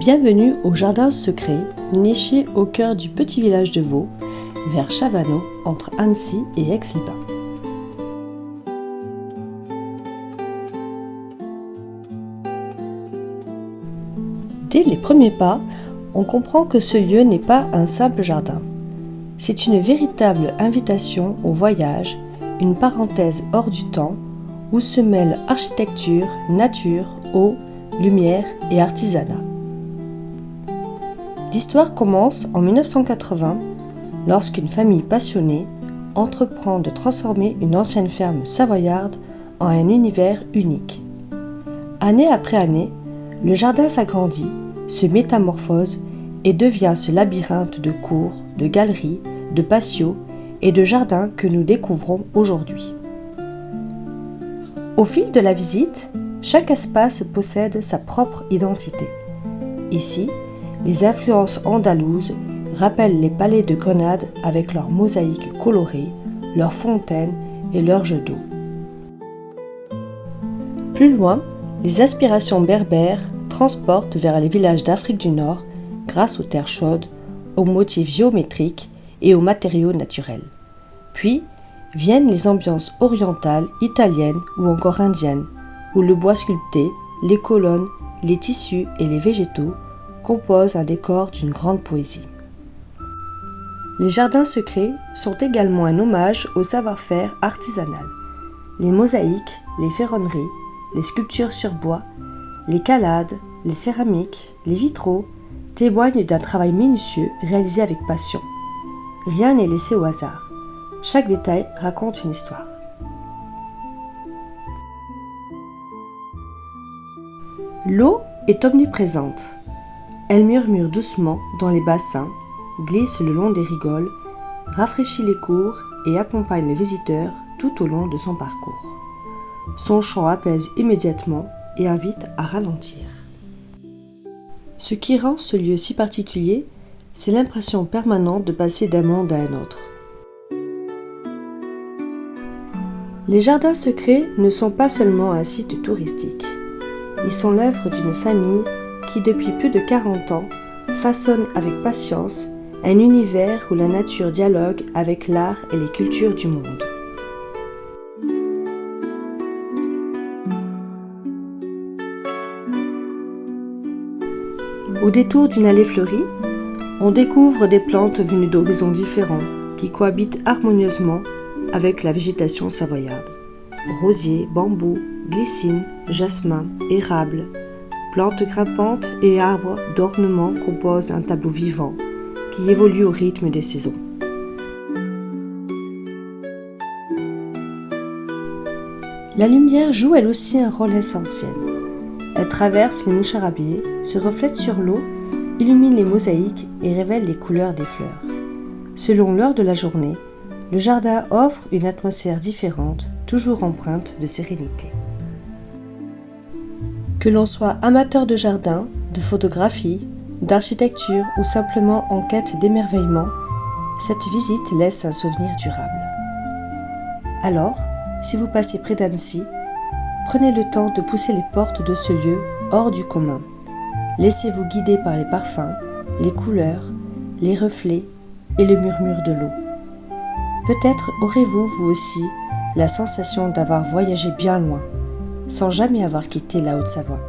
Bienvenue au Jardin secret, niché au cœur du petit village de Vaux, vers Chavanot, entre Annecy et Aix-les-Bains. Dès les premiers pas, on comprend que ce lieu n'est pas un simple jardin. C'est une véritable invitation au voyage, une parenthèse hors du temps, où se mêlent architecture, nature, eau, lumière et artisanat. L'histoire commence en 1980, lorsqu'une famille passionnée entreprend de transformer une ancienne ferme savoyarde en un univers unique. Année après année, le jardin s'agrandit, se métamorphose et devient ce labyrinthe de cours, de galeries, de patios et de jardins que nous découvrons aujourd'hui. Au fil de la visite, chaque espace possède sa propre identité. Ici, les influences andalouses rappellent les palais de Grenade avec leurs mosaïques colorées, leurs fontaines et leurs jeux d'eau. Plus loin, les inspirations berbères transportent vers les villages d'Afrique du Nord grâce aux terres chaudes, aux motifs géométriques et aux matériaux naturels. Puis viennent les ambiances orientales, italiennes ou encore indiennes, où le bois sculpté, les colonnes, les tissus et les végétaux composent un décor d'une grande poésie. Les jardins secrets sont également un hommage au savoir-faire artisanal. Les mosaïques, les ferronneries, les sculptures sur bois, les calades, les céramiques, les vitraux témoignent d'un travail minutieux réalisé avec passion. Rien n'est laissé au hasard. Chaque détail raconte une histoire. L'eau est omniprésente. Elle murmure doucement dans les bassins, glisse le long des rigoles, rafraîchit les cours et accompagne le visiteur tout au long de son parcours. Son chant apaise immédiatement et invite à ralentir. Ce qui rend ce lieu si particulier, c'est l'impression permanente de passer d'un monde à un autre. Les jardins secrets ne sont pas seulement un site touristique. Ils sont l'œuvre d'une famille qui, depuis plus de 40 ans, façonne avec patience un univers où la nature dialogue avec l'art et les cultures du monde. Au détour d'une allée fleurie, on découvre des plantes venues d'horizons différents qui cohabitent harmonieusement avec la végétation savoyarde. Rosiers, bambous, glycines, jasmin, érable, plantes grimpantes et arbres d'ornement composent un tableau vivant qui évolue au rythme des saisons. La lumière joue elle aussi un rôle essentiel. Elle traverse les mouches arabiées, se reflète sur l'eau, illumine les mosaïques et révèle les couleurs des fleurs. Selon l'heure de la journée, le jardin offre une atmosphère différente, toujours empreinte de sérénité. Que l'on soit amateur de jardin, de photographie, d'architecture ou simplement en quête d'émerveillement, cette visite laisse un souvenir durable. Alors, si vous passez près d'Annecy, prenez le temps de pousser les portes de ce lieu hors du commun. Laissez-vous guider par les parfums, les couleurs, les reflets et le murmure de l'eau. Peut-être aurez-vous, vous aussi, la sensation d'avoir voyagé bien loin, sans jamais avoir quitté la Haute-Savoie.